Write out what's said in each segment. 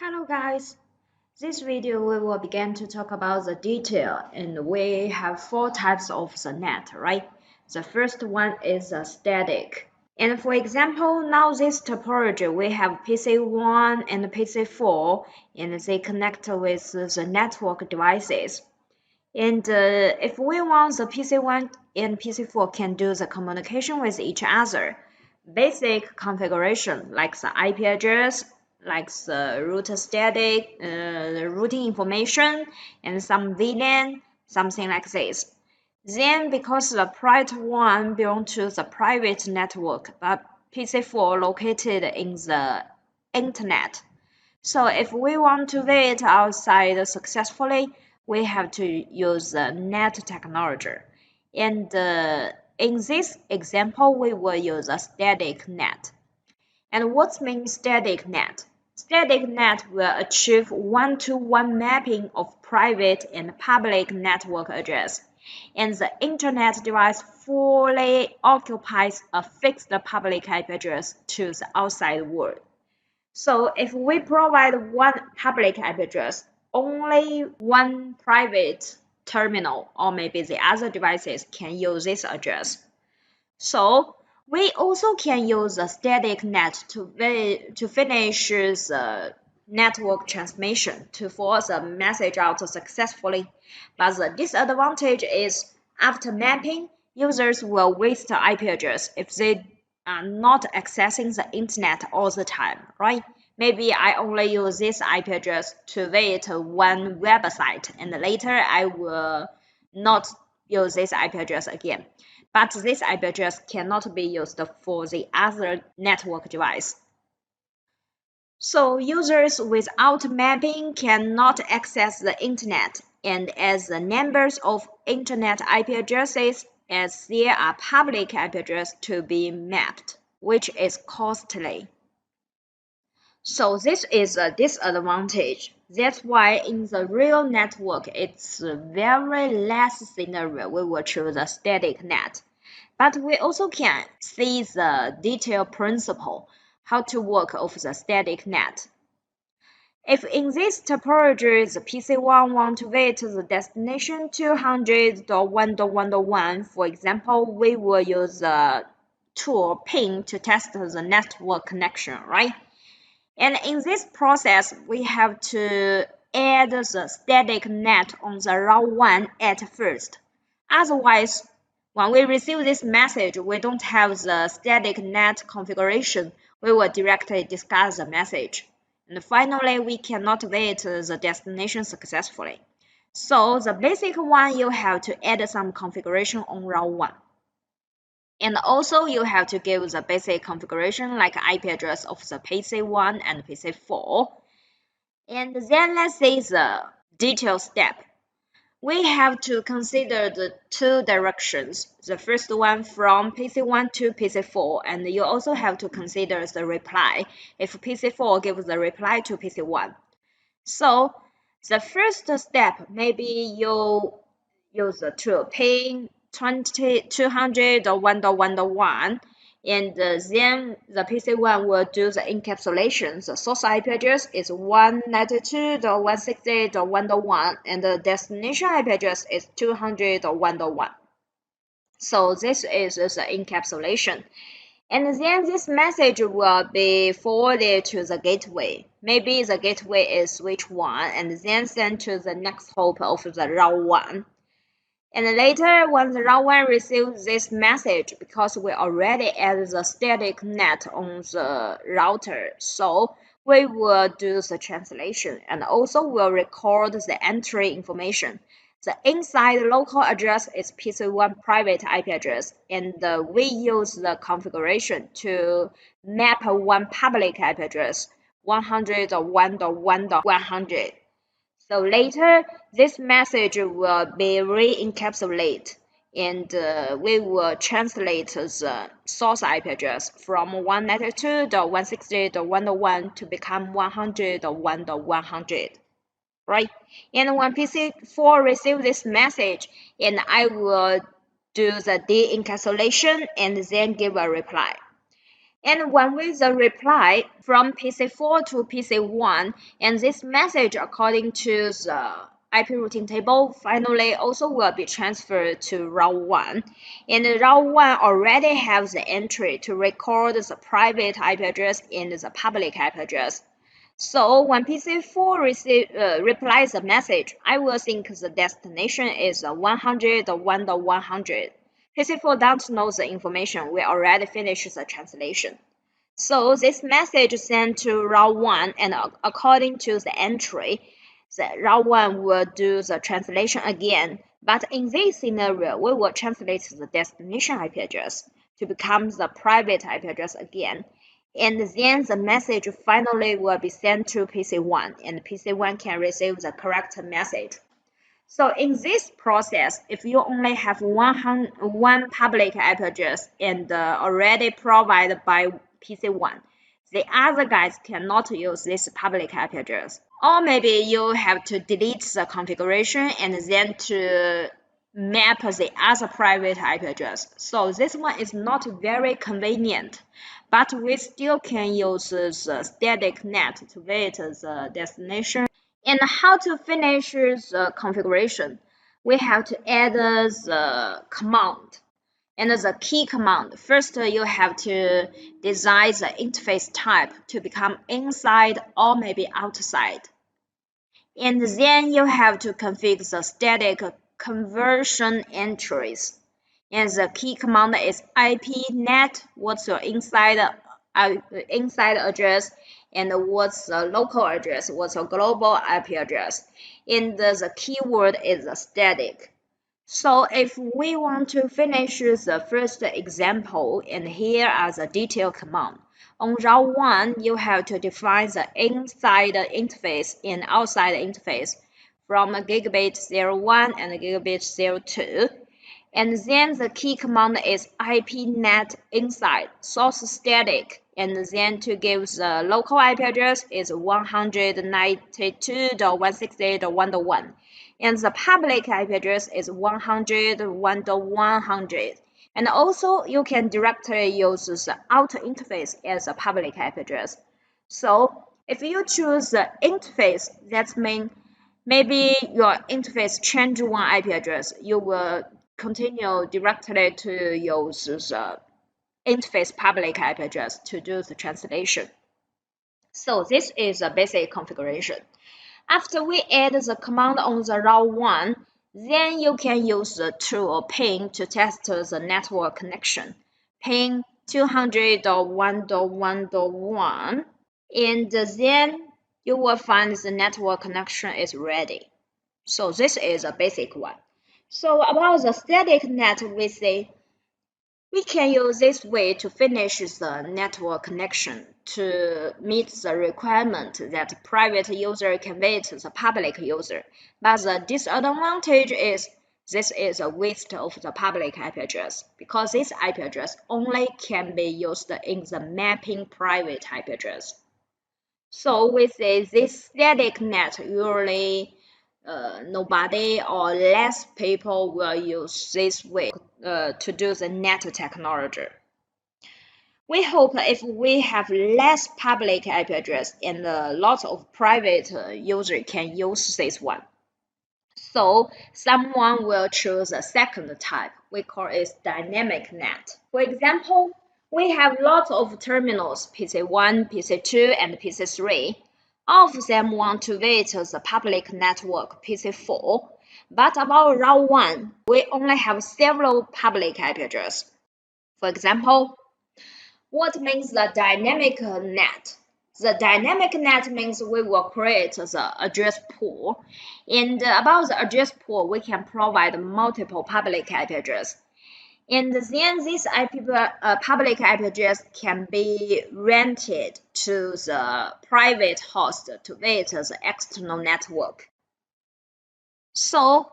Hello guys, this video we will begin to talk about the detail and we have four types of the NAT, right? The first one is the static. And for example, now this topology we have PC1 and PC4 and they connect with the network devices. And if we want the PC1 and PC4 can do the communication with each other, basic configuration like the IP address, like the route static, the routing information, and some VLAN, something like this. Then because the private one belongs to the private network, but PC4 located in the internet. So if we want to wait outside successfully, we have to use the NAT technology. And in this example, we will use a static NAT. And what means static NAT? Static NAT will achieve one-to-one mapping of private and public network address, and the Internet device fully occupies a fixed public IP address to the outside world. So if we provide one public IP address, only one private terminal or maybe the other devices can use this address. So we also can use a static NAT to finish the network transmission to force a message out successfully. But the disadvantage is after mapping, users will waste the IP address if they are not accessing the internet all the time, right? Maybe I only use this IP address to visit one website and later I will not use this IP address again. But this IP address cannot be used for the other network device. So users without mapping cannot access the internet, and as the numbers of internet IP addresses as there are public IP addresses to be mapped, which is costly. So this is a disadvantage. That's why in the real network, it's very less scenario we will choose a static NAT. But we also can see the detailed principle, how to work of the static NAT. If in this topology the PC1 want to visit the destination 200.1.1.1, for example, we will use the tool ping to test the network connection, right? And in this process, we have to add the static NAT on the route 1 at first. Otherwise, when we receive this message, we don't have the static NAT configuration. We will directly discard the message. And finally, we cannot visit the destination successfully. So the basic one, you have to add some configuration on route 1. And also you have to give the basic configuration like IP address of the PC1 and PC4. And then let's see the detail step. We have to consider the two directions. The first one from PC1 to PC4, and you also have to consider the reply if PC4 gives the reply to PC1. So the first step, maybe you use the tool ping 200.1.1.1, and then the PC1 will do the encapsulation. The source IP address is 192.168.1.1 and the destination IP address is 200.1.1. So this is the encapsulation. And then this message will be forwarded to the gateway. Maybe the gateway is switch 1 and then sent to the next hop of the route 1. And later, when the route 1 receives this message, because we already added the static NAT on the router, so we will do the translation and also will record the entry information. The inside local address is PC1 private IP address, and we use the configuration to map one public IP address, 100.1.1.100. So later, this message will be re-encapsulated, and we will translate the source IP address from 192.168.1.1 to become 100.1.100, right? And when PC4 receives this message, and I will do the de-encapsulation and then give a reply. And when we the reply from PC4 to PC1, and this message according to the IP routing table finally also will be transferred to route 1. And route 1 already has the entry to record the private IP address and the public IP address. So when PC4 replies the message, I will think the destination is 100.1.100. PC4 don't know the information. We already finished the translation. So this message sent to route 1, and according to the entry, the route 1 will do the translation again. But in this scenario, we will translate the destination IP address to become the private IP address again. And then the message finally will be sent to PC1, and PC1 can receive the correct message. So in this process, if you only have one public IP address and already provided by PC1, the other guys cannot use this public IP address. Or maybe you have to delete the configuration and then to map the other private IP address. So this one is not very convenient, but we still can use the static NAT to wait the destination. And how to finish the configuration? We have to add the command and the key command. First, you have to design the interface type to become inside or maybe outside. And then you have to configure the static conversion entries. And the key command is IP-NAT, what's your inside address, and what's the local address, what's your global IP address. And the keyword is static. So if we want to finish the first example, and here are the detailed command. On route 1, you have to define the inside interface and outside interface from gigabit 01 and gigabit 02. And then the key command is IP-NAT inside, source static, and then to give the local IP address is 192.168.1.1. And the public IP address is 101.100. And also, you can directly use the outer interface as a public IP address. So, if you choose the interface, that means maybe your interface change one IP address, you will continue directly to use the interface public IP address to do the translation. So this is a basic configuration. After we add the command on the route 1, then you can use the tool ping to test the network connection. Ping 200.1.1.1, and then you will find the network connection is ready. So this is a basic one. So about the static NAT, we say we can use this way to finish the network connection to meet the requirement that private user can wait the public user. But the disadvantage is this is a waste of the public IP address because this IP address only can be used in the mapping private IP address. So we say this static NAT usually nobody or less people will use this way to do the NAT technology. We hope if we have less public IP address and lots of private user can use this one. So someone will choose a second type. We call it dynamic NAT. For example, we have lots of terminals, PC1, PC2, and PC3. All of them want to wait the public network PC4, but about route 1, we only have several public IP addresses. For example, what means the dynamic NAT? The dynamic NAT means we will create the address pool, and about the address pool, we can provide multiple public IP addresses. And then this public IP address can be rented to the private host to wait the external network. So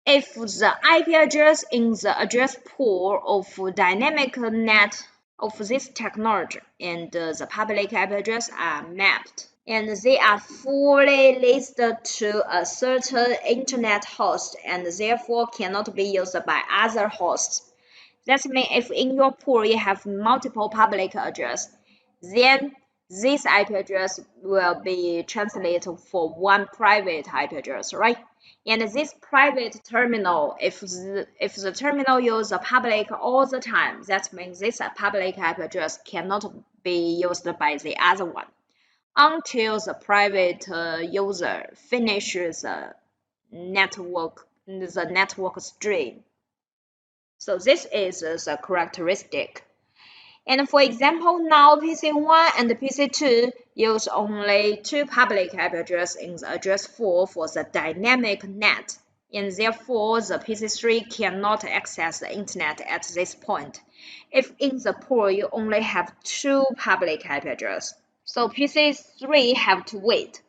if the IP address in the address pool of dynamic NAT of this technology and the public IP address are mapped, and they are fully listed to a certain internet host and therefore cannot be used by other hosts, That means if in your pool you have multiple public address, then this IP address will be translated for one private IP address, right? And this private terminal, if the terminal uses a public all the time, that means this public IP address cannot be used by the other one until the private user finishes the network stream. So this is the characteristic. And for example, now PC1 and PC2 use only two public IP addresses in the address pool for the dynamic NAT, and therefore the PC3 cannot access the internet at this point. If in the pool you only have two public IP addresses, so PC3 have to wait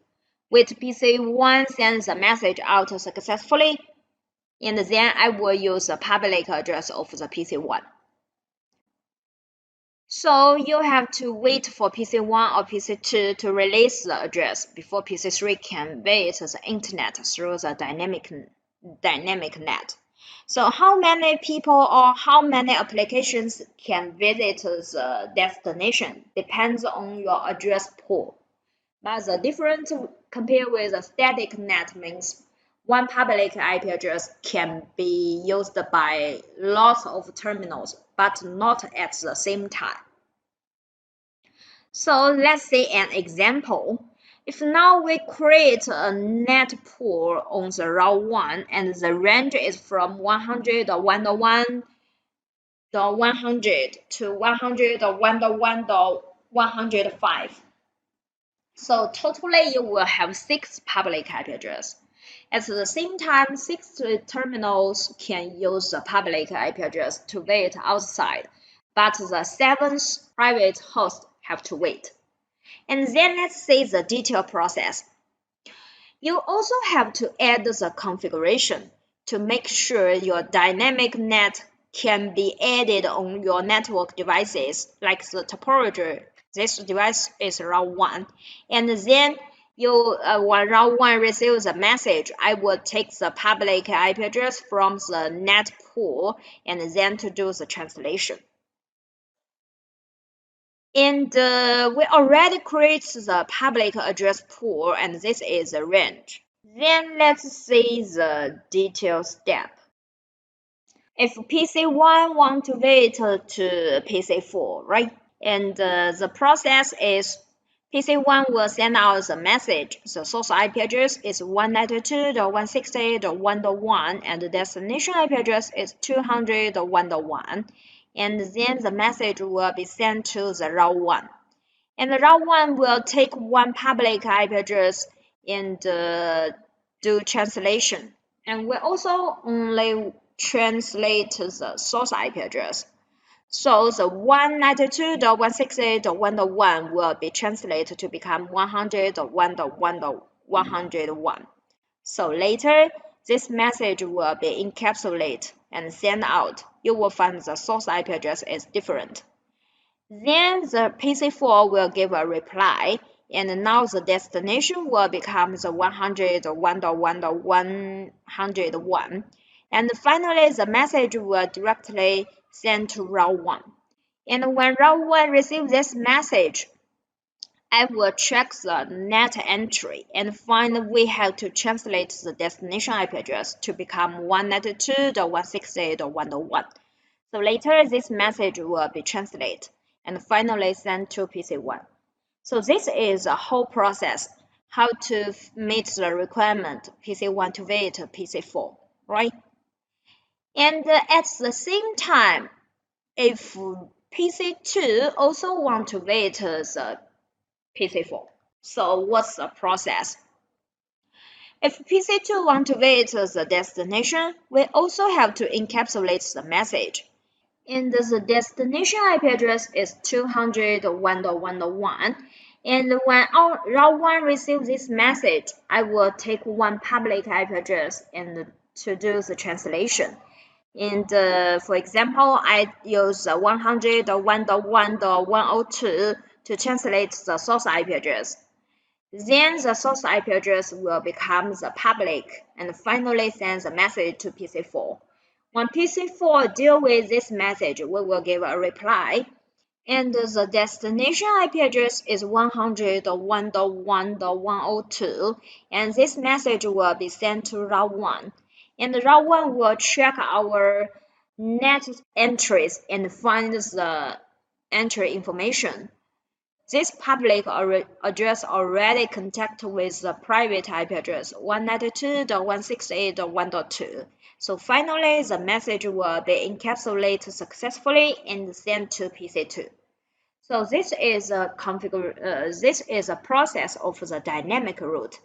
PC1 sends the message out successfully, and then I will use the public address of the PC1. So you have to wait for PC1 or PC2 to release the address before PC3 can visit the internet through the dynamic NAT. So how many people or how many applications can visit the destination depends on your address pool. But the difference compared with a static NAT means one public IP address can be used by lots of terminals, but not at the same time. So let's see an example. If now we create a NAT pool on the route 1 and the range is from 100.1.100 to 101.1.105. So totally you will have 6 public IP addresses. At the same time, 6 terminals can use the public IP address to wait outside, but the 7th private host have to wait. And then let's see the detail process. You also have to add the configuration to make sure your dynamic NAT can be added on your network devices, like the topology. This device is route 1, and then when route 1 receives a message, I will take the public IP address from the NAT pool and then to do the translation. And we already created the public address pool, and this is the range. Then let's see the detail step. If PC1 want to wait to PC4, right? And the process is PC1 will send out the message. The source IP address is 192.168.1.1 and the destination IP address is 200.1.1. And then the message will be sent to the route 1. And the route 1 will take one public IP address and do translation. And we also only translate the source IP address. So the 192.168.1.1 will be translated to become 100.1.1.101. So later, this message will be encapsulated and sent out. You will find the source IP address is different. Then the PC4 will give a reply, and now the destination will become the 101.1.101. And finally, the message will directly send to route 1. And when route 1 receives this message, I will check the NAT entry and find we have to translate the destination IP address to become 192.168.101. So later, this message will be translated and finally sent to PC1. So this is a whole process, how to meet the requirement PC1 to wait PC4, right? And at the same time, if PC2 also want to wait the PC4, so what's the process? If PC2 want to wait the destination, we also have to encapsulate the message. And the destination IP address is 201.1.1. And when route 1 receives this message, I will take one public IP address and to do the translation. And for example, I use 100.1.1.102 to translate the source IP address. Then the source IP address will become the public and finally send the message to PC4. When PC4 deal with this message, we will give a reply. And the destination IP address is 101.1.102, and this message will be sent to route 1. And route 1 will check our NAT entries and find the entry information. This public address already contact with the private IP address 192.168.1.2. So finally, the message will be encapsulated successfully and sent to PC2. So this is a process of the dynamic route.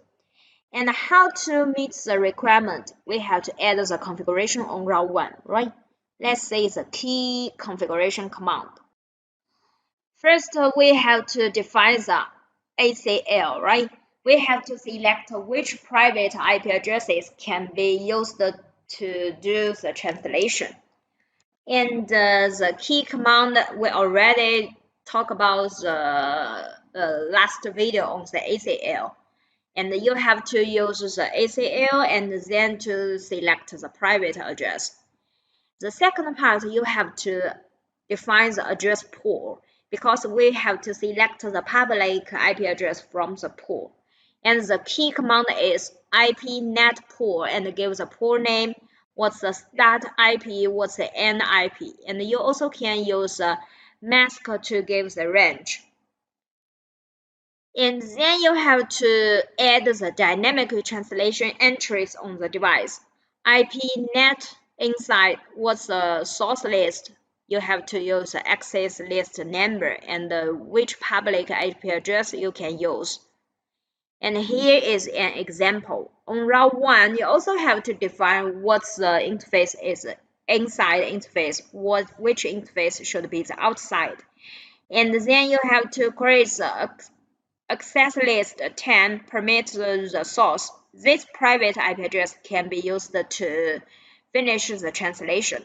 And how to meet the requirement, we have to add the configuration on route 1, right? Let's say the key configuration command. First, we have to define the ACL, right? We have to select which private IP addresses can be used to do the translation. And the key command, we already talked about the last video on the ACL. And you have to use the ACL and then to select the private address. The second part, you have to define the address pool because we have to select the public IP address from the pool. And the key command is IP-NAT pool and give the pool name, what's the start IP, what's the end IP. And you also can use a mask to give the range. And then you have to add the dynamic translation entries on the device. IP-NAT inside what's the source list. You have to use the access list number and which public IP address you can use. And here is an example. On route 1, you also have to define what the interface is inside interface, which interface should be the outside. And then you have to create the access list 10 permits the source. This private IP address can be used to finish the translation.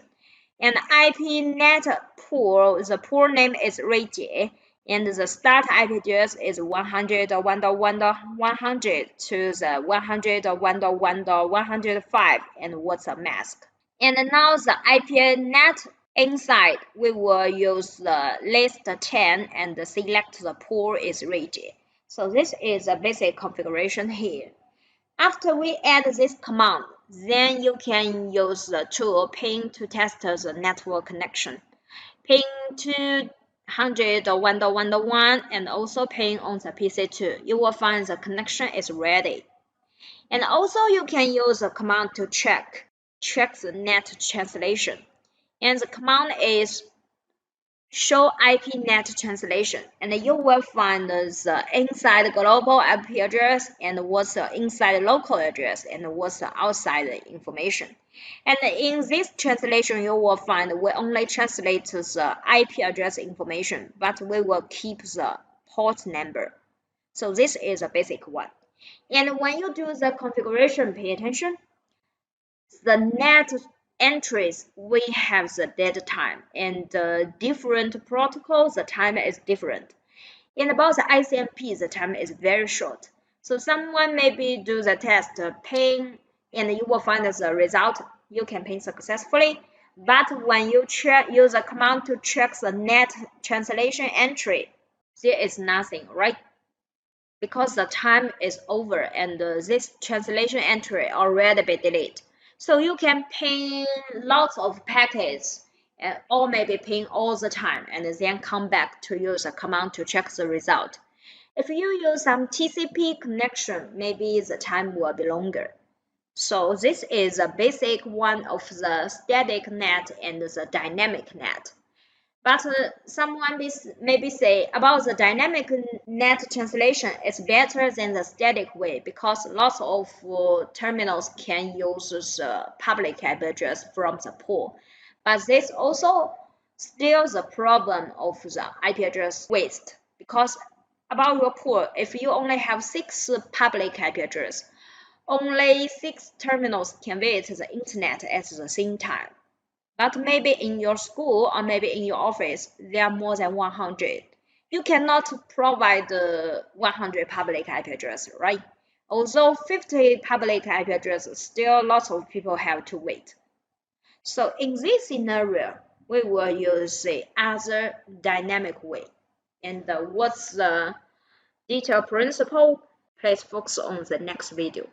And IP-NAT pool, the pool name is Ruijie, and the start IP address is 100.1.1.100 to the 100.1.1.105, and what's a mask. And now the IP-NAT inside, we will use the list 10 and select the pool is Ruijie. So this is a basic configuration here. After we add this command, then you can use the tool ping to test the network connection. Ping 200.1.1.1 and also ping on the PC2. You will find the connection is ready. And also you can use the command to check the NAT translation. And the command is show IP-NAT translation, and you will find the inside global IP address and what's the inside local address and what's the outside information. And in this translation, you will find we only translate the IP address information, but we will keep the port number. So this is a basic one. And when you do the configuration, pay attention. The NAT entries, we have the dead time, and different protocols, the time is different. And about the ICMP, the time is very short. So someone maybe do the test ping, and you will find the result. You can ping successfully. But when you use a command to check the NAT translation entry, there is nothing, right? Because the time is over and this translation entry already be deleted. So you can ping lots of packets or maybe ping all the time and then come back to use a command to check the result. If you use some TCP connection, maybe the time will be longer. So this is a basic one of the static NAT and the dynamic NAT. But someone maybe say about the dynamic NAT translation is better than the static way because lots of terminals can use the public IP address from the pool. But this also still the problem of the IP address waste because about your pool, if you only have 6 public IP address, only 6 terminals can visit the internet at the same time. But maybe in your school or maybe in your office, there are more than 100. You cannot provide 100 public IP address, right? Although 50 public IP addresses, still lots of people have to wait. So in this scenario, we will use the other dynamic way. And what's the detailed principle? Please focus on the next video.